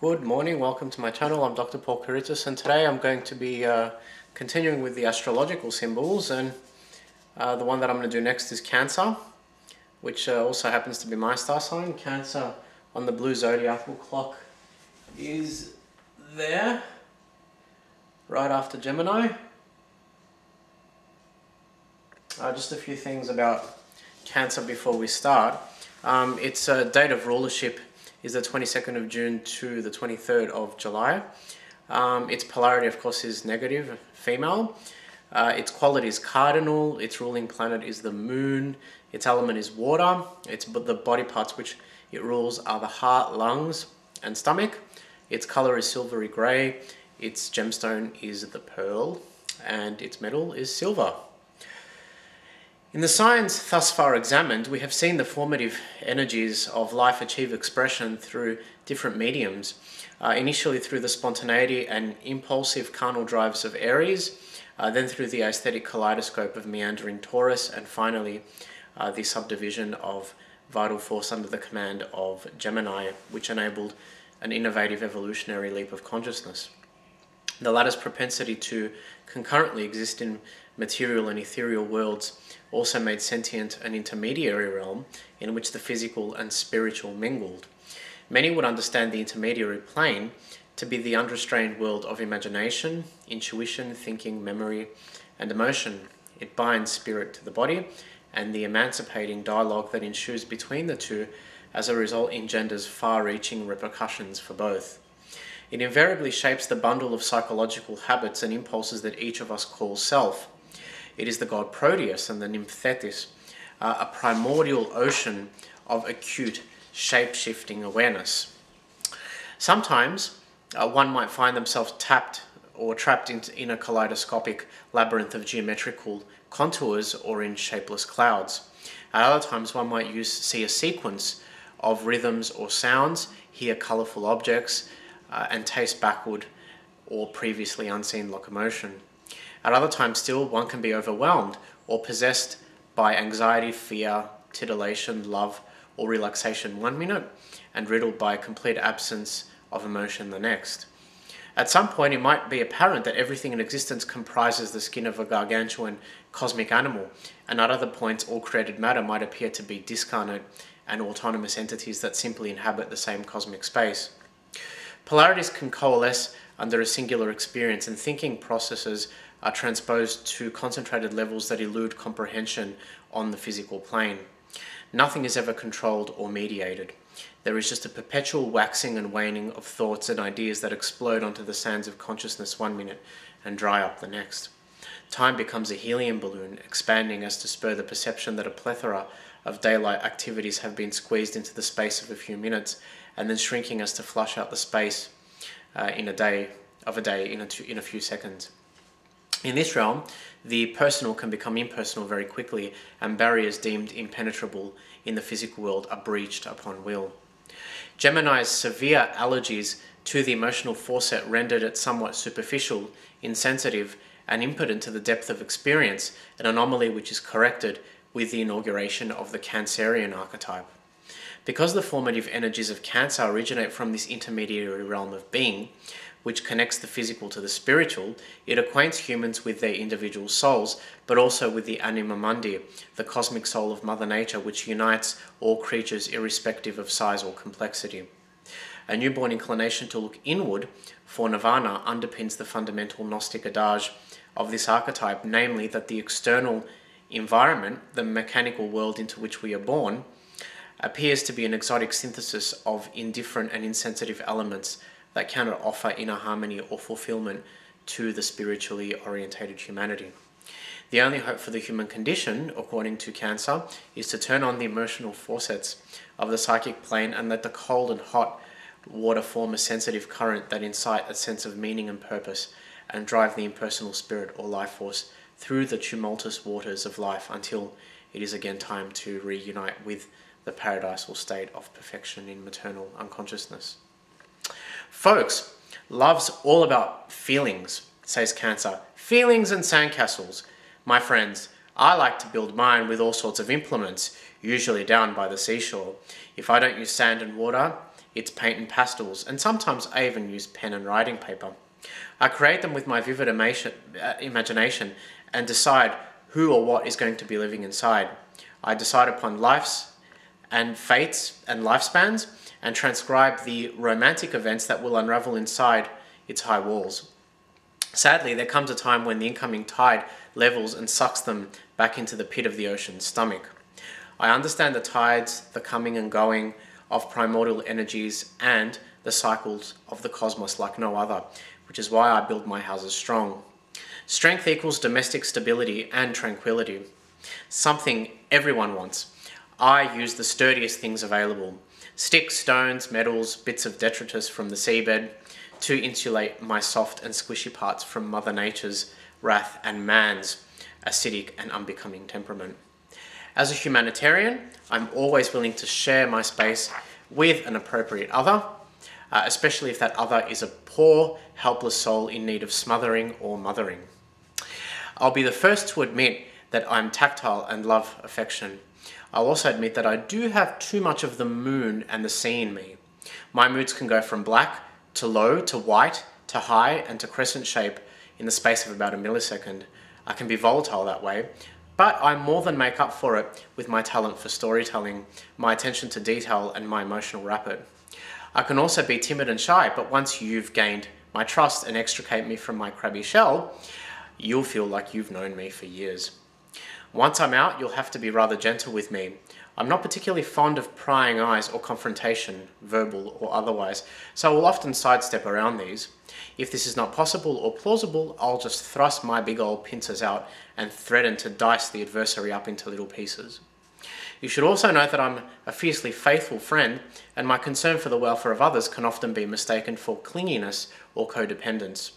Good morning, welcome to my channel. I'm Dr. Paul Karitis, and today I'm going to be continuing with the astrological symbols, and the one that I'm going to do next is Cancer, which also happens to be my star sign. Cancer on the blue zodiacal clock is there, right after Gemini. Just a few things about Cancer before we start. Its date of rulership is the 22nd of June to the 23rd of July. Its polarity, of course, is negative, female. Its quality is cardinal. Its ruling planet is the moon. Its element is water. The body parts which it rules are the heart, lungs, and stomach. Its color is silvery gray. Its gemstone is the pearl, and its metal is silver. In the signs thus far examined, we have seen the formative energies of life achieve expression through different mediums. Initially through the spontaneity and impulsive carnal drives of Aries, then through the aesthetic kaleidoscope of meandering Taurus, and finally the subdivision of vital force under the command of Gemini, which enabled an innovative evolutionary leap of consciousness. The latter's propensity to concurrently exist in material and ethereal worlds also made sentient an intermediary realm in which the physical and spiritual mingled. Many would understand the intermediary plane to be the unrestrained world of imagination, intuition, thinking, memory, and emotion. It binds spirit to the body, and the emancipating dialogue that ensues between the two as a result engenders far-reaching repercussions for both. It invariably shapes the bundle of psychological habits and impulses that each of us calls self. It is the god Proteus and the nymph Thetis, a primordial ocean of acute, shape-shifting awareness. Sometimes one might find themselves trapped in a kaleidoscopic labyrinth of geometrical contours or in shapeless clouds. At other times one might see a sequence of rhythms or sounds, hear colourful objects, and taste backward or previously unseen locomotion. At other times still, one can be overwhelmed or possessed by anxiety, fear, titillation, love, or relaxation one minute, and riddled by a complete absence of emotion the next. At some point, it might be apparent that everything in existence comprises the skin of a gargantuan cosmic animal, and at other points, all created matter might appear to be discarnate and autonomous entities that simply inhabit the same cosmic space. Polarities can coalesce under a singular experience, and thinking processes are transposed to concentrated levels that elude comprehension on the physical plane. Nothing is ever controlled or mediated. There is just a perpetual waxing and waning of thoughts and ideas that explode onto the sands of consciousness one minute and dry up the next. Time becomes a helium balloon, expanding as to spur the perception that a plethora of daylight activities have been squeezed into the space of a few minutes, and then shrinking as to flush out the space in a few seconds. In this realm, the personal can become impersonal very quickly, and barriers deemed impenetrable in the physical world are breached upon will. Gemini's severe allergies to the emotional foresight rendered it somewhat superficial, insensitive, and impotent to the depth of experience, an anomaly which is corrected with the inauguration of the Cancerian archetype. Because the formative energies of Cancer originate from this intermediary realm of being, which connects the physical to the spiritual, it acquaints humans with their individual souls, but also with the anima mundi, the cosmic soul of Mother Nature, which unites all creatures irrespective of size or complexity. A newborn inclination to look inward for nirvana underpins the fundamental Gnostic adage of this archetype, namely that the external environment, the mechanical world into which we are born, appears to be an exotic synthesis of indifferent and insensitive elements that cannot offer inner harmony or fulfillment to the spiritually orientated humanity. The only hope for the human condition, according to Cancer, is to turn on the emotional forceps of the psychic plane and let the cold and hot water form a sensitive current that incite a sense of meaning and purpose, and drive the impersonal spirit or life force through the tumultuous waters of life until it is again time to reunite with the paradisal state of perfection in maternal unconsciousness. Folks, love's all about feelings, says Cancer. Feelings and sandcastles. My friends, I like to build mine with all sorts of implements, usually down by the seashore. If I don't use sand and water, It's paint and pastels, and sometimes I even use pen and writing paper. I create them with my vivid imagination and decide who or what is going to be living inside. I decide upon life's and fates and lifespans and transcribe the romantic events that will unravel inside its high walls. Sadly, there comes a time when the incoming tide levels and sucks them back into the pit of the ocean's stomach. I understand the tides, the coming and going of primordial energies and the cycles of the cosmos like no other, which is why I build my houses strong. Strength equals domestic stability and tranquility, something everyone wants. I use the sturdiest things available: sticks, stones, metals, bits of detritus from the seabed, to insulate my soft and squishy parts from Mother Nature's wrath and man's acidic and unbecoming temperament. As a humanitarian, I'm always willing to share my space with an appropriate other, especially if that other is a poor, helpless soul in need of smothering or mothering. I'll be the first to admit that I'm tactile and love affection. I'll also admit that I do have too much of the moon and the sea in me. My moods can go from black to low to white to high and to crescent shape in the space of about a millisecond. I can be volatile that way, but I more than make up for it with my talent for storytelling, my attention to detail, and my emotional rapport. I can also be timid and shy, but once you've gained my trust and extricate me from my crabby shell, you'll feel like you've known me for years. Once I'm out, you'll have to be rather gentle with me. I'm not particularly fond of prying eyes or confrontation, verbal or otherwise, so I will often sidestep around these. If this is not possible or plausible, I'll just thrust my big old pincers out and threaten to dice the adversary up into little pieces. You should also know that I'm a fiercely faithful friend, and my concern for the welfare of others can often be mistaken for clinginess or codependence.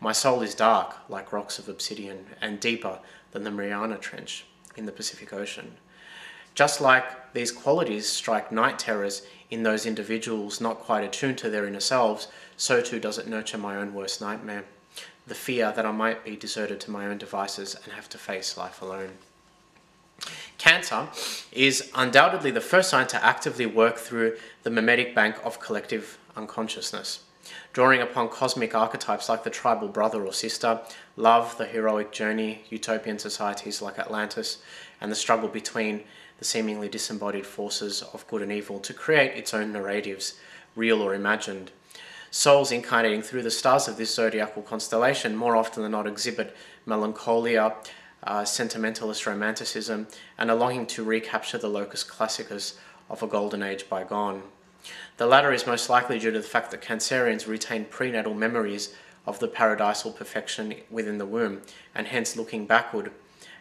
My soul is dark, like rocks of obsidian, and deeper than the Mariana Trench in the Pacific Ocean. Just like these qualities strike night terrors in those individuals not quite attuned to their inner selves, so too does it nurture my own worst nightmare, the fear that I might be deserted to my own devices and have to face life alone. Cancer is undoubtedly the first sign to actively work through the mimetic bank of collective unconsciousness, drawing upon cosmic archetypes like the tribal brother or sister, love, the heroic journey, utopian societies like Atlantis, and the struggle between the seemingly disembodied forces of good and evil to create its own narratives, real or imagined. Souls incarnating through the stars of this zodiacal constellation more often than not exhibit melancholia, sentimentalist romanticism, and a longing to recapture the locus classicus of a golden age bygone. The latter is most likely due to the fact that Cancerians retain prenatal memories of the paradisal perfection within the womb, and hence looking backward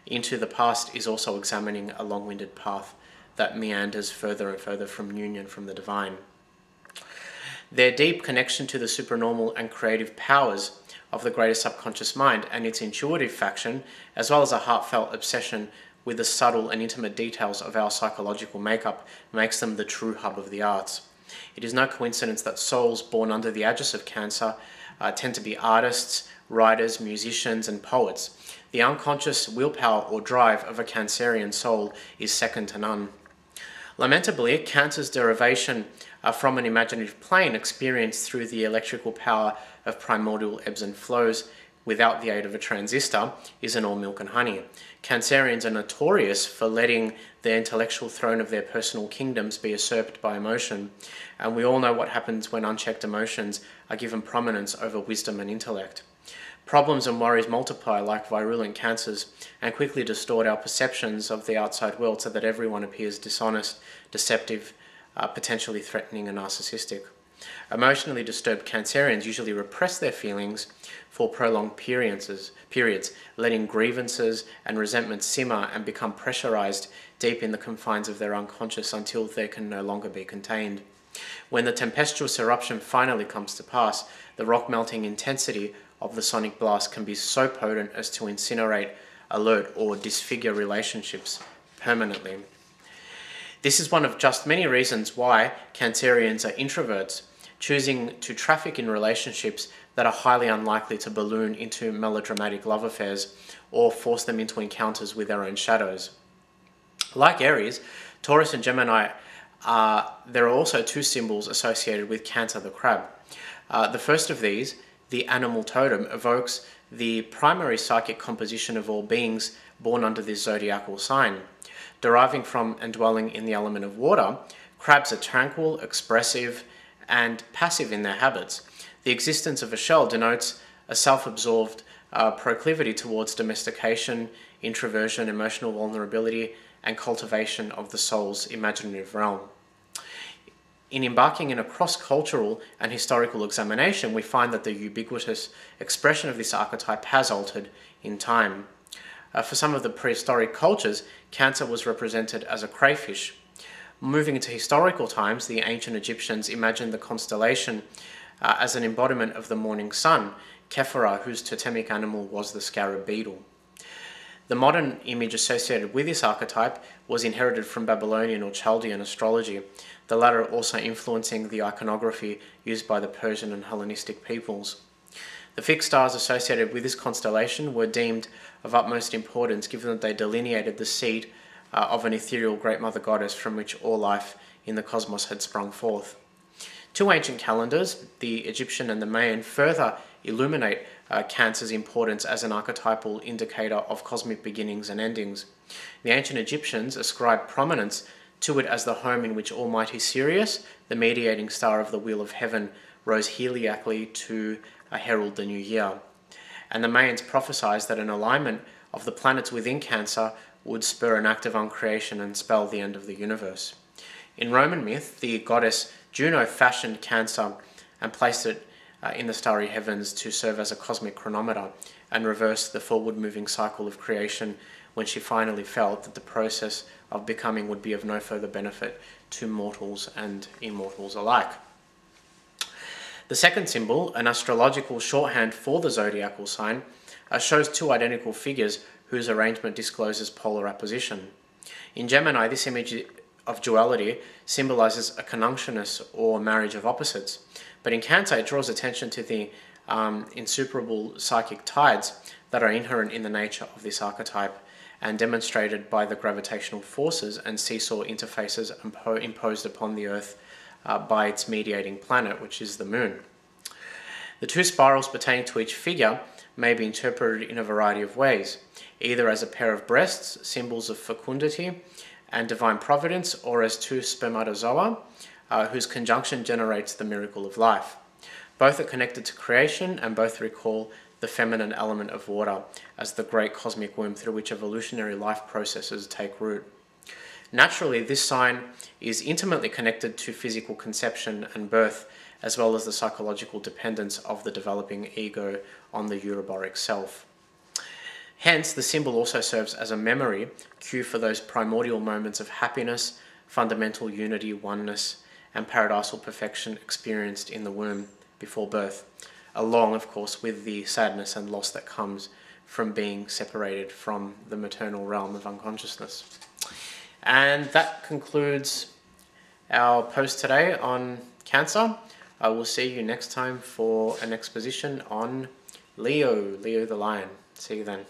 into the past is also examining a long-winded path that meanders further and further from union from the divine. Their deep connection to the supernormal and creative powers of the greater subconscious mind and its intuitive faction, as well as a heartfelt obsession with the subtle and intimate details of our psychological makeup, makes them the true hub of the arts. It is no coincidence that souls born under the aegis of Cancer tend to be artists, writers, musicians, and poets. The unconscious willpower or drive of a Cancerian soul is second to none. Lamentably, Cancer's derivation from an imaginative plane experienced through the electrical power of primordial ebbs and flows without the aid of a transistor isn't all milk and honey. Cancerians are notorious for letting the intellectual throne of their personal kingdoms be usurped by emotion, and we all know what happens when unchecked emotions are given prominence over wisdom and intellect. Problems and worries multiply like virulent cancers and quickly distort our perceptions of the outside world so that everyone appears dishonest, deceptive, potentially threatening and narcissistic. Emotionally disturbed Cancerians usually repress their feelings for prolonged periods, letting grievances and resentment simmer and become pressurized deep in the confines of their unconscious until they can no longer be contained. When the tempestuous eruption finally comes to pass, the rock-melting intensity of the sonic blast can be so potent as to incinerate, alert, or disfigure relationships permanently. This is one of just many reasons why Cancerians are introverts, choosing to traffic in relationships that are highly unlikely to balloon into melodramatic love affairs or force them into encounters with their own shadows. Like Aries, Taurus and Gemini there are also two symbols associated with Cancer the crab. The first of these, the animal totem, evokes the primary psychic composition of all beings born under this zodiacal sign. Deriving from and dwelling in the element of water, crabs are tranquil, expressive, and passive in their habits. The existence of a shell denotes a self-absorbed proclivity towards domestication, introversion, emotional vulnerability, and cultivation of the soul's imaginative realm. In embarking in a cross-cultural and historical examination, we find that the ubiquitous expression of this archetype has altered in time. For some of the prehistoric cultures, Cancer was represented as a crayfish. Moving into historical times, the ancient Egyptians imagined the constellation as an embodiment of the morning sun, Kephara, whose totemic animal was the scarab beetle. The modern image associated with this archetype was inherited from Babylonian or Chaldean astrology, the latter also influencing the iconography used by the Persian and Hellenistic peoples. The fixed stars associated with this constellation were deemed of utmost importance, given that they delineated the seed of an ethereal Great Mother Goddess from which all life in the cosmos had sprung forth. Two ancient calendars, the Egyptian and the Mayan, further illuminate Cancer's importance as an archetypal indicator of cosmic beginnings and endings. The ancient Egyptians ascribed prominence to it as the home in which Almighty Sirius, the mediating star of the Wheel of Heaven, rose heliacally to herald the new year. And the Mayans prophesied that an alignment of the planets within Cancer would spur an act of uncreation and spell the end of the universe. In Roman myth, the goddess Juno fashioned Cancer and placed it in the starry heavens to serve as a cosmic chronometer and reverse the forward-moving cycle of creation when she finally felt that the process of becoming would be of no further benefit to mortals and immortals alike. The second symbol, an astrological shorthand for the zodiacal sign, shows two identical figures whose arrangement discloses polar opposition. In Gemini, this image of duality symbolizes a conjunctionis or marriage of opposites, but in Cancer it draws attention to the insuperable psychic tides that are inherent in the nature of this archetype and demonstrated by the gravitational forces and seesaw interfaces imposed upon the Earth by its mediating planet, which is the Moon. The two spirals pertaining to each figure may be interpreted in a variety of ways, either as a pair of breasts, symbols of fecundity and divine providence, or as two spermatozoa, whose conjunction generates the miracle of life. Both are connected to creation and both recall the feminine element of water as the great cosmic womb through which evolutionary life processes take root. Naturally, this sign is intimately connected to physical conception and birth, as well as the psychological dependence of the developing ego on the euroboric self. Hence, the symbol also serves as a memory cue for those primordial moments of happiness, fundamental unity, oneness, and paradisal perfection experienced in the womb before birth, along, of course, with the sadness and loss that comes from being separated from the maternal realm of unconsciousness. And that concludes our post today on Cancer. I will see you next time for an exposition on Leo the Lion. See you then.